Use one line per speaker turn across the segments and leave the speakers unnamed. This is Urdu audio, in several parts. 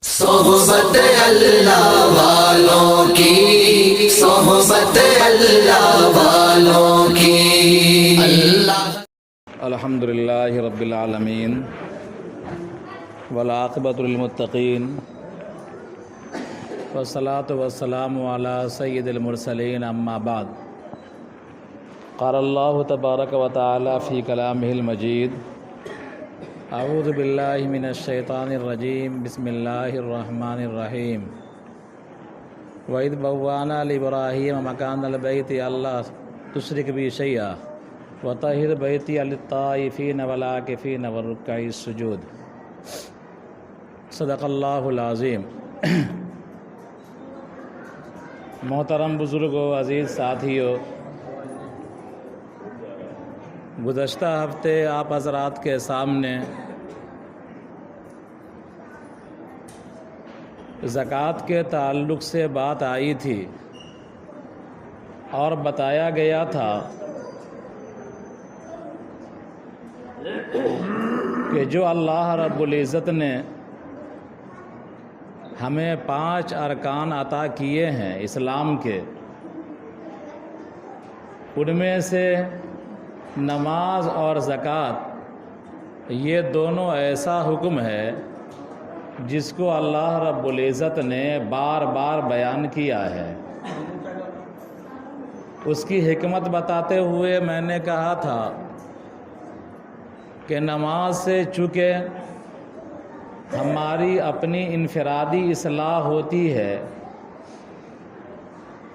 صحبت اللہ والوں کی، صحبت اللہ والوں کی۔
الحمدللہ رب العالمین والعاقبۃ للمتقین والصلاة والسلام علی سید المرسلین، اما بعد۔ قال اللہ تبارک و تعالی فی کلامہ المجید: اعوذ باللہ من الشیطان الرجیم، بسم اللہ الرحمن الرحیم۔ وَإِذْ بَوَّأْنَا لِإِبْرَاهِيمَ مَكَانَ الْبَيْتِ أَلَّا تُشْرِكْ بِي شَيْئًا وَطَهِّرْ بَيْتِيَ لِلطَّائِفِينَ وَالْعَاكِفِينَ وَالرُّكَّعِ السُّجُودِ۔ صدق اللہ العظیم۔ محترم بزرگوں، عزیز ساتھیوں، گزشتہ ہفتے آپ حضرات کے سامنے زکوٰۃ کے تعلق سے بات آئی تھی اور بتایا گیا تھا کہ جو اللہ رب العزت نے ہمیں 5 ارکان عطا کیے ہیں اسلام کے، ان میں سے نماز اور زکوٰۃ یہ دونوں ایسا حکم ہے جس کو اللہ رب العزت نے بار بار بیان کیا ہے۔ اس کی حکمت بتاتے ہوئے میں نے کہا تھا کہ نماز سے چونکہ ہماری اپنی انفرادی اصلاح ہوتی ہے،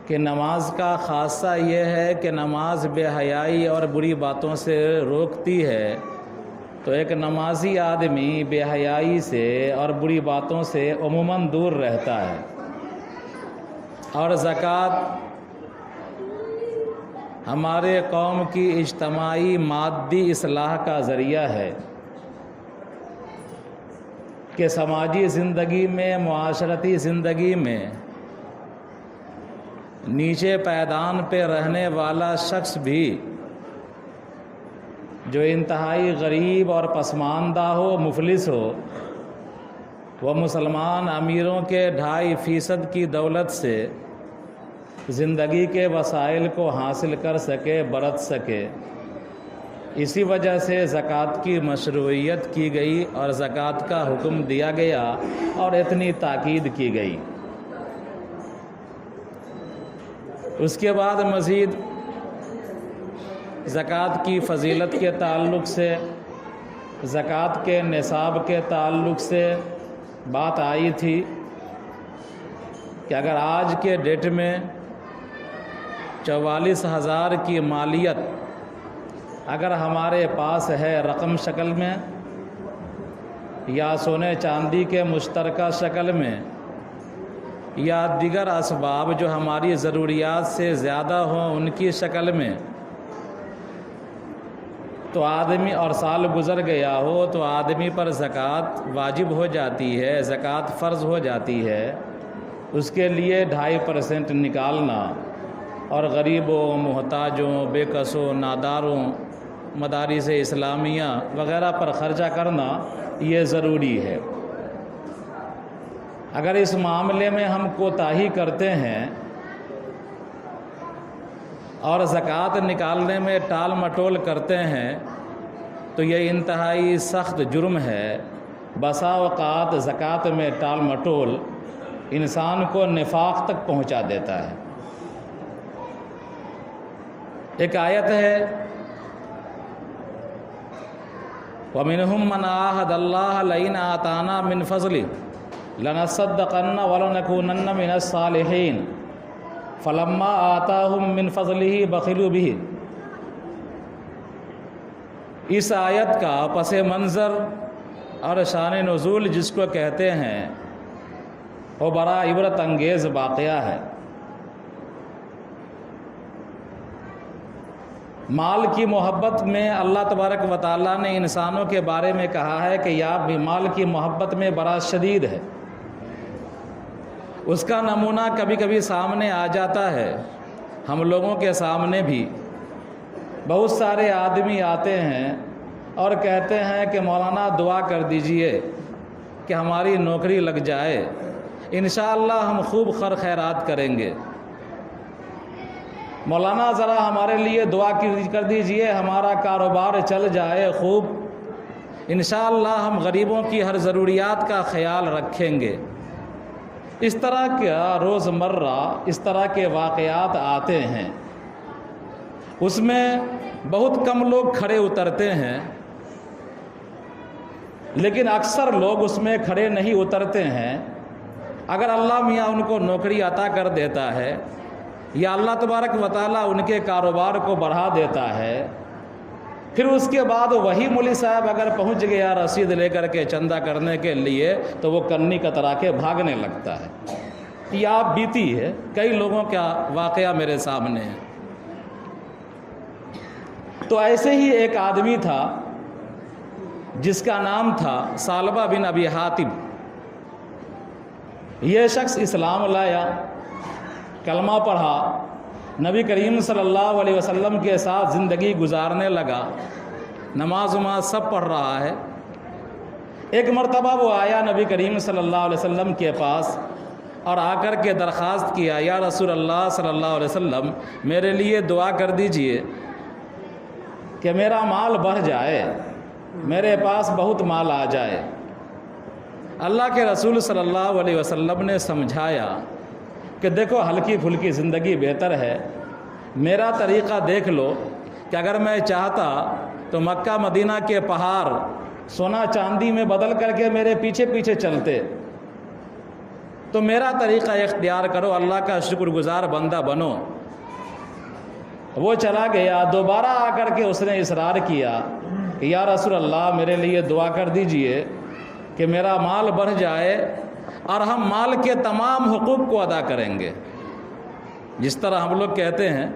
کہ نماز کا خاصہ یہ ہے کہ نماز بے حیائی اور بری باتوں سے روکتی ہے، تو ایک نمازی آدمی بے حیائی سے اور بری باتوں سے عموماً دور رہتا ہے۔ اور زکوٰۃ ہمارے قوم کی اجتماعی مادی اصلاح کا ذریعہ ہے کہ سماجی زندگی میں، معاشرتی زندگی میں نیچے پائیدان پہ رہنے والا شخص بھی جو انتہائی غریب اور پسماندہ ہو، مفلس ہو، وہ مسلمان امیروں کے 2.5% کی دولت سے زندگی کے وسائل کو حاصل کر سکے، برت سکے۔ اسی وجہ سے زکوٰۃ کی مشروعیت کی گئی اور زکوٰۃ کا حکم دیا گیا اور اتنی تاکید کی گئی۔ اس کے بعد مزید زکوٰۃ کی فضیلت کے تعلق سے، زکوٰۃ کے نصاب کے تعلق سے بات آئی تھی کہ اگر آج کے ڈیٹ میں 44,000 کی مالیت اگر ہمارے پاس ہے رقم شکل میں یا سونے چاندی کے مشترکہ شکل میں یا دیگر اسباب جو ہماری ضروریات سے زیادہ ہوں ان کی شکل میں، تو آدمی، اور سال گزر گیا ہو تو آدمی پر زکوٰۃ واجب ہو جاتی ہے، زکوٰۃ فرض ہو جاتی ہے۔ اس کے لیے 2.5% نکالنا اور غریبوں، محتاجوں، بے کسوں، ناداروں، مدارس اسلامیہ وغیرہ پر خرچہ کرنا یہ ضروری ہے۔ اگر اس معاملے میں ہم کوتاہی کرتے ہیں اور زکوٰۃ نکالنے میں ٹال مٹول کرتے ہیں تو یہ انتہائی سخت جرم ہے۔ بسا اوقات زکوٰۃ میں ٹال مٹول انسان کو نفاق تک پہنچا دیتا ہے۔ ایک آیت ہے: وَمِنْهُمْ مَنْ عَاهَدَ اللَّهَ لَئِنْ آتَانَا مِنْ فَضْلِهِ لَنَصَّدَّقَنَّ وَلَنَكُونَنَّ مِنَ الصَّالِحِينَ فَلَمَّا آتَاهُمْ مِنْ فَضْلِهِ بَخِلُوا بِهِ۔ اس آیت کا پس منظر اور شان نزول جس کو کہتے ہیں وہ بڑا عبرت انگیز واقعہ ہے۔ مال کی محبت میں اللہ تبارک و تعالیٰ نے انسانوں کے بارے میں کہا ہے کہ یا بھی مال کی محبت میں بڑا شدید ہے۔ اس کا نمونہ کبھی کبھی سامنے آ جاتا ہے، ہم لوگوں کے سامنے بھی۔ بہت سارے آدمی آتے ہیں اور کہتے ہیں کہ مولانا دعا کر دیجئے کہ ہماری نوکری لگ جائے، انشاءاللہ ہم خوب خیرات کریں گے۔ مولانا ذرا ہمارے لیے دعا کر دیجئے، ہمارا کاروبار چل جائے خوب، انشاءاللہ ہم غریبوں کی ہر ضروریات کا خیال رکھیں گے۔ اس طرح کا روزمرہ اس طرح کے واقعات آتے ہیں، اس میں بہت کم لوگ کھڑے اترتے ہیں، لیکن اکثر لوگ اس میں کھڑے نہیں اترتے ہیں۔ اگر اللہ میاں ان کو نوکری عطا کر دیتا ہے یا اللہ تبارک و تعالیٰ ان کے کاروبار کو بڑھا دیتا ہے، پھر اس کے بعد وہی مولوی صاحب اگر پہنچ گیا رسید لے کر کے چندہ کرنے کے لیے تو وہ کنی کترا کے بھاگنے لگتا ہے۔ یہ آپ بیتی ہے، کئی لوگوں کا واقعہ میرے سامنے ہے۔ تو ایسے ہی ایک آدمی تھا جس کا نام تھا ثعلبہ بن ابی حاتم۔ یہ شخص اسلام لایا، کلمہ پڑھا، نبی کریم صلی اللہ علیہ وسلم کے ساتھ زندگی گزارنے لگا، نماز وماز سب پڑھ رہا ہے۔ ایک مرتبہ وہ آیا نبی کریم صلی اللہ علیہ وسلم کے پاس اور آ کر کے درخواست کیا، یا رسول اللہ صلی اللہ علیہ وسلم میرے لیے دعا کر دیجئے کہ میرا مال بڑھ جائے، میرے پاس بہت مال آ جائے۔ اللہ کے رسول صلی اللہ علیہ وسلم نے سمجھایا کہ دیکھو ہلکی پھلکی زندگی بہتر ہے، میرا طریقہ دیکھ لو کہ اگر میں چاہتا تو مکہ مدینہ کے پہاڑ سونا چاندی میں بدل کر کے میرے پیچھے پیچھے چلتے، تو میرا طریقہ اختیار کرو، اللہ کا شکر گزار بندہ بنو۔ وہ چلا گیا، دوبارہ آ کر کے اس نے اصرار کیا کہ یا رسول اللہ میرے لیے دعا کر دیجئے کہ میرا مال بڑھ جائے اور ہم مال کے تمام حقوق کو ادا کریں گے۔ جس طرح ہم لوگ کہتے ہیں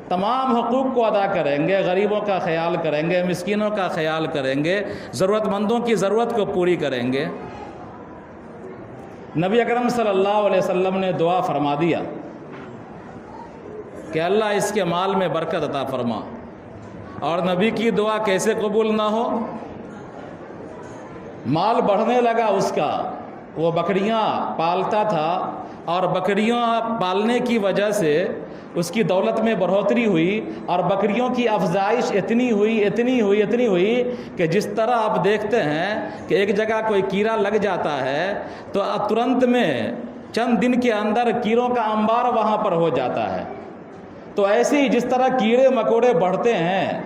تمام حقوق کو ادا کریں گے، غریبوں کا خیال کریں گے، مسکینوں کا خیال کریں گے، ضرورت مندوں کی ضرورت کو پوری کریں گے۔ نبی اکرم صلی اللہ علیہ وسلم نے دعا فرما دیا کہ اللہ اس کے مال میں برکت عطا فرما۔ اور نبی کی دعا کیسے قبول نہ ہو؟ مال بڑھنے لگا اس کا، وہ بکریاں پالتا تھا اور بکریاں پالنے کی وجہ سے اس کی دولت میں بڑھوتری ہوئی اور بکریوں کی افزائش اتنی ہوئی کہ جس طرح آپ دیکھتے ہیں کہ ایک جگہ کوئی کیڑا لگ جاتا ہے تو ترنت میں چند دن کے اندر کیڑوں کا انبار وہاں پر ہو جاتا ہے۔ تو ایسے ہی جس طرح کیڑے مکوڑے بڑھتے ہیں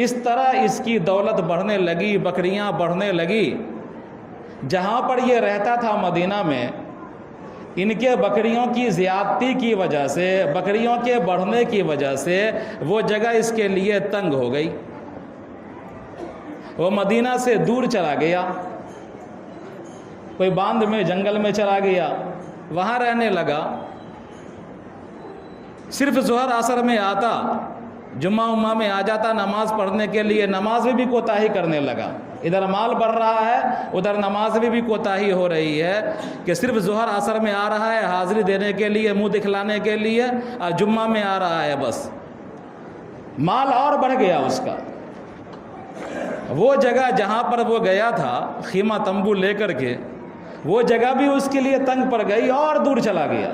اس طرح اس کی دولت بڑھنے لگی، بکریاں بڑھنے لگی۔ جہاں پر یہ رہتا تھا مدینہ میں، ان کے بکریوں کی زیادتی کی وجہ سے، بکریوں کے بڑھنے کی وجہ سے وہ جگہ اس کے لیے تنگ ہو گئی۔ وہ مدینہ سے دور چلا گیا، کوئی باندھ میں جنگل میں چلا گیا، وہاں رہنے لگا۔ صرف ظہر عصر میں آتا، جمعہ میں آ جاتا نماز پڑھنے کے لیے، نماز میں بھی کوتاہی کرنے لگا۔ ادھر مال بڑھ رہا ہے، ادھر نماز میں بھی کوتاہی ہو رہی ہے کہ صرف ظہر عصر میں آ رہا ہے حاضری دینے کے لیے، منہ دکھلانے کے لیے، اور جمعہ میں آ رہا ہے بس۔ مال اور بڑھ گیا اس کا۔ وہ جگہ جہاں پر وہ گیا تھا خیمہ تمبو لے کر کے، وہ جگہ بھی اس کے لیے تنگ پڑ گئی اور دور چلا گیا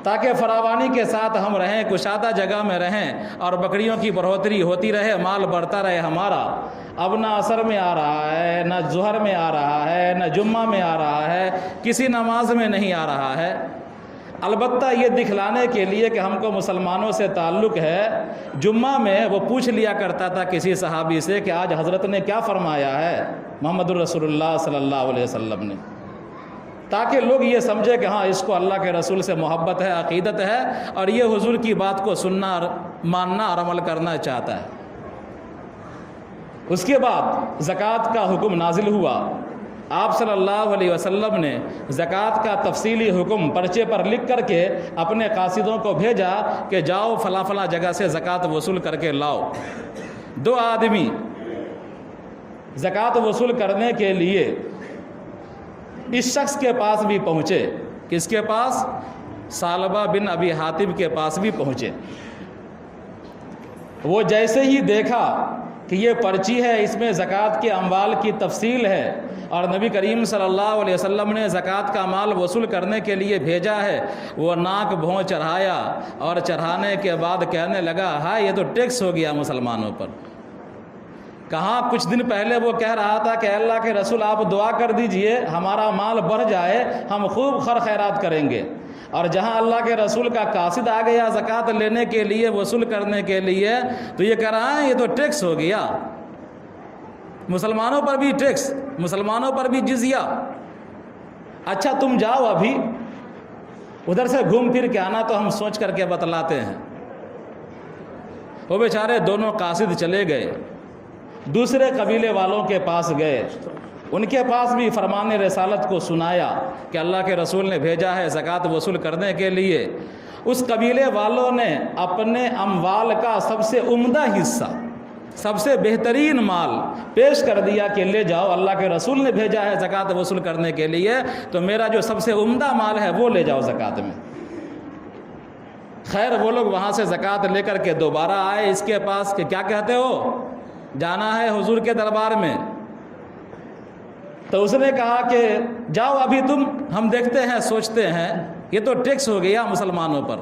تاکہ فراوانی کے ساتھ ہم رہیں، کشادہ جگہ میں رہیں اور بکریوں کی بڑھوتری ہوتی رہے، مال بڑھتا رہے ہمارا۔ اب نہ عصر میں آ رہا ہے، نہ ظہر میں آ رہا ہے، نہ جمعہ میں آ رہا ہے، کسی نماز میں نہیں آ رہا ہے۔ البتہ یہ دکھلانے کے لیے کہ ہم کو مسلمانوں سے تعلق ہے، جمعہ میں وہ پوچھ لیا کرتا تھا کسی صحابی سے کہ آج حضرت نے کیا فرمایا ہے محمد الرسول اللہ صلی اللہ علیہ وسلم نے، تاکہ لوگ یہ سمجھے کہ ہاں اس کو اللہ کے رسول سے محبت ہے، عقیدت ہے اور یہ حضور کی بات کو سننا، ماننا اور عمل کرنا چاہتا ہے۔ اس کے بعد زکوٰۃ کا حکم نازل ہوا۔ آپ صلی اللہ علیہ وسلم نے زکوٰۃ کا تفصیلی حکم پرچے پر لکھ کر کے اپنے قاصدوں کو بھیجا کہ جاؤ فلاں فلاں جگہ سے زکوٰۃ وصول کر کے لاؤ۔ 2 آدمی زکوٰۃ وصول کرنے کے لیے اس شخص کے پاس بھی پہنچے۔ کس کے پاس؟ ثعلبہ بن ابی حاتم کے پاس بھی پہنچے۔ وہ جیسے ہی دیکھا کہ یہ پرچی ہے، اس میں زکوٰۃ کے اموال کی تفصیل ہے، اور نبی کریم صلی اللہ علیہ وسلم نے زکوٰۃ کا مال وصول کرنے کے لیے بھیجا ہے، وہ ناک بھوں چڑھایا اور چڑھانے کے بعد کہنے لگا ہائے یہ تو ٹیکس ہو گیا مسلمانوں پر۔ کہاں کچھ دن پہلے وہ کہہ رہا تھا کہ اللہ کے رسول آپ دعا کر دیجئے ہمارا مال بڑھ جائے، ہم خوب خیرات کریں گے، اور جہاں اللہ کے رسول کا قاصد آ گیا زکوٰۃ لینے کے لیے، وصول کرنے کے لیے، تو یہ کہہ رہا ہے یہ تو ٹیکس ہو گیا، مسلمانوں پر بھی ٹیکس، مسلمانوں پر بھی جزیہ۔ اچھا تم جاؤ ابھی ادھر سے گھوم پھر کے آنا تو ہم سوچ کر کے بتلاتے ہیں۔ وہ بیچارے دونوں قاصد چلے گئے، دوسرے قبیلے والوں کے پاس گئے، ان کے پاس بھی فرمان رسالت کو سنایا کہ اللہ کے رسول نے بھیجا ہے زکوٰۃ وصول کرنے کے لیے۔ اس قبیلے والوں نے اپنے اموال کا سب سے عمدہ حصہ، سب سے بہترین مال پیش کر دیا کہ لے جاؤ، اللہ کے رسول نے بھیجا ہے زکوٰۃ وصول کرنے کے لیے، تو میرا جو سب سے عمدہ مال ہے وہ لے جاؤ زکوٰۃ میں۔ خیر وہ لوگ وہاں سے زکوٰۃ لے کر کے دوبارہ آئے اس کے پاس کہ کیا کہتے ہو، جانا ہے حضور کے دربار میں؟ تو اس نے کہا کہ جاؤ ابھی تم، ہم دیکھتے ہیں سوچتے ہیں، یہ تو ٹیکس ہو گیا مسلمانوں پر۔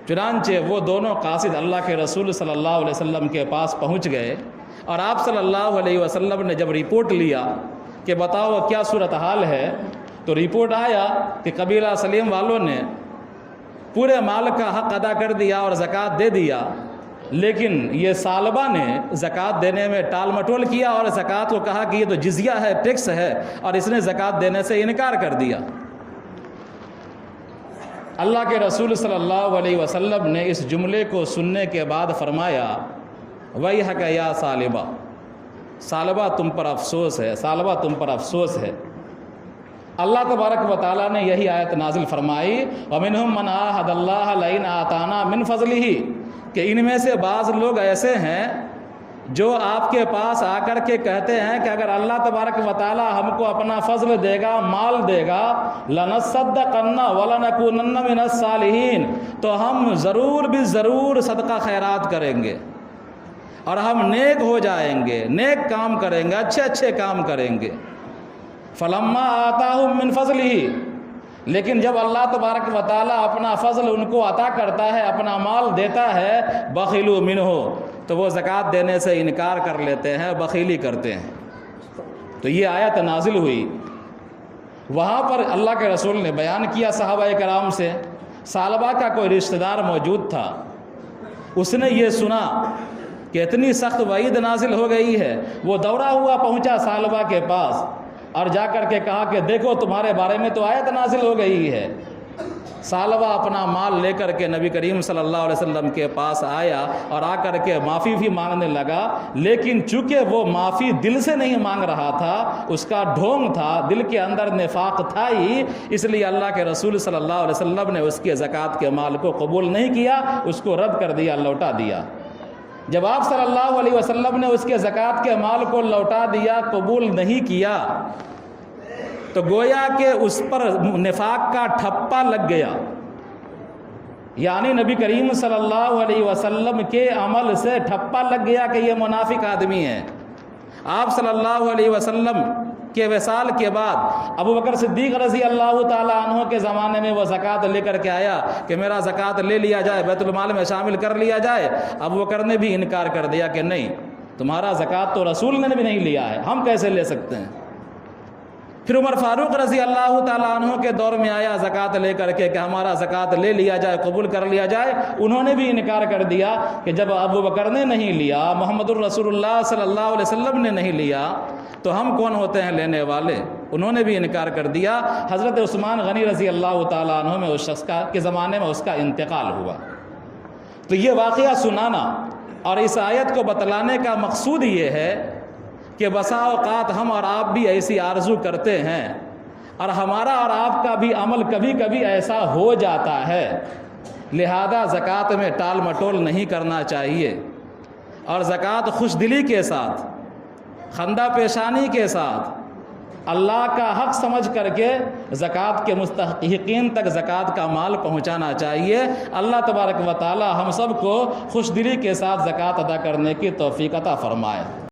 چنانچہ وہ دونوں قاصد اللہ کے رسول صلی اللہ علیہ وسلم کے پاس پہنچ گئے، اور آپ صلی اللہ علیہ وسلم نے جب رپورٹ لیا کہ بتاؤ کیا صورتحال ہے، تو رپورٹ آیا کہ قبیلہ سلیم والوں نے پورے مال کا حق ادا کر دیا اور زکوٰۃ دے دیا، لیکن یہ ثعلبہ نے زکوٰۃ دینے میں ٹال مٹول کیا اور زکوٰۃ کو کہا کہ یہ تو جزیہ ہے، ٹیکس ہے، اور اس نے زکوٰۃ دینے سے انکار کر دیا۔ اللہ کے رسول صلی اللہ علیہ وسلم نے اس جملے کو سننے کے بعد فرمایا وَيْحَكَ يَا ثعلبہ، ثعلبہ تم پر افسوس ہے، ثعلبہ تم پر افسوس ہے۔ اللہ تبارک و تعالیٰ نے یہی آیت نازل فرمائی وَمِنْهُمْ مَنْ عَاهَدَ اللَّهَ لَئِنْ آتَانَا مِنْ فَضْلِهِ، کہ ان میں سے بعض لوگ ایسے ہیں جو آپ کے پاس آ کر کے کہتے ہیں کہ اگر اللہ تبارک و تعالیٰ ہم کو اپنا فضل دے گا، مال دے گا، لَنَصَّدَّقَنَّ وَلَنَكُونَنَّ مِنَ الصَّالِحِينَ، تو ہم ضرور بھی ضرور صدقہ خیرات کریں گے اور ہم نیک ہو جائیں گے، نیک کام کریں گے، اچھے اچھے کام کریں گے۔ فَلَمَّا آتَاهُم مِّن فَضْلِهِ، لیکن جب اللہ تبارک و تعالیٰ اپنا فضل ان کو عطا کرتا ہے، اپنا مال دیتا ہے، بخلوا منہ، تو وہ زکوٰۃ دینے سے انکار کر لیتے ہیں، بخیلی کرتے ہیں۔ تو یہ آیت نازل ہوئی، وہاں پر اللہ کے رسول نے بیان کیا صحابہ کرام سے، ثعلبہ کا کوئی رشتہ دار موجود تھا، اس نے یہ سنا کہ اتنی سخت وعید نازل ہو گئی ہے، وہ دوڑا ہوا پہنچا ثعلبہ کے پاس اور جا کر کے کہا کہ دیکھو تمہارے بارے میں تو آیت نازل ہو گئی ہے۔ ثعلبہ اپنا مال لے کر کے نبی کریم صلی اللہ علیہ وسلم کے پاس آیا اور آ کر کے معافی بھی مانگنے لگا، لیکن چونکہ وہ معافی دل سے نہیں مانگ رہا تھا، اس کا ڈھونگ تھا، دل کے اندر نفاق تھا ہی، اس لیے اللہ کے رسول صلی اللہ علیہ وسلم نے اس کے زکوٰۃ کے مال کو قبول نہیں کیا، اس کو رد کر دیا، لوٹا دیا۔ جب آپ صلی اللہ علیہ وسلم نے اس کے زکوٰۃ کے مال کو لوٹا دیا، قبول نہیں کیا، تو گویا کہ اس پر نفاق کا ٹھپا لگ گیا، یعنی نبی کریم صلی اللہ علیہ وسلم کے عمل سے ٹھپا لگ گیا کہ یہ منافق آدمی ہے۔ آپ صلی اللہ علیہ وسلم کے وصال کے بعد ابو بکر صدیق رضی اللہ تعالیٰ عنہ کے زمانے میں وہ زکوٰۃ لے کر کے آیا کہ میرا زکوٰۃ لے لیا جائے، بیت المال میں شامل کر لیا جائے۔ ابو بکر نے بھی انکار کر دیا کہ نہیں، تمہارا زکوٰۃ تو رسول نے بھی نہیں لیا ہے، ہم کیسے لے سکتے ہیں۔ پھر عمر فاروق رضی اللہ تعالیٰ عنہ کے دور میں آیا زکوٰۃ لے کر کے کہ ہمارا زکوٰۃ لے لیا جائے، قبول کر لیا جائے، انہوں نے بھی انکار کر دیا کہ جب ابو بکر نے نہیں لیا، محمد الرسول اللہ صلی اللہ علیہ وسلم نے نہیں لیا، تو ہم کون ہوتے ہیں لینے والے، انہوں نے بھی انکار کر دیا۔ حضرت عثمان غنی رضی اللہ تعالیٰ عنہ میں اس شخص کا کے زمانے میں اس کا انتقال ہوا۔ تو یہ واقعہ سنانا اور اس آیت کو بتلانے کا مقصود یہ ہے کہ بسا اوقات ہم اور آپ بھی ایسی آرزو کرتے ہیں، اور ہمارا اور آپ کا بھی عمل کبھی کبھی ایسا ہو جاتا ہے، لہذا زکوٰۃ میں ٹال مٹول نہیں کرنا چاہیے، اور زکوٰۃ خوش دلی کے ساتھ، خندہ پیشانی کے ساتھ، اللہ کا حق سمجھ کر کے زکوٰۃ کے مستحقین تک زکوٰۃ کا مال پہنچانا چاہیے۔ اللہ تبارک و تعالی ہم سب کو خوش دلی کے ساتھ زکوٰۃ ادا کرنے کی توفیق عطا فرمائے۔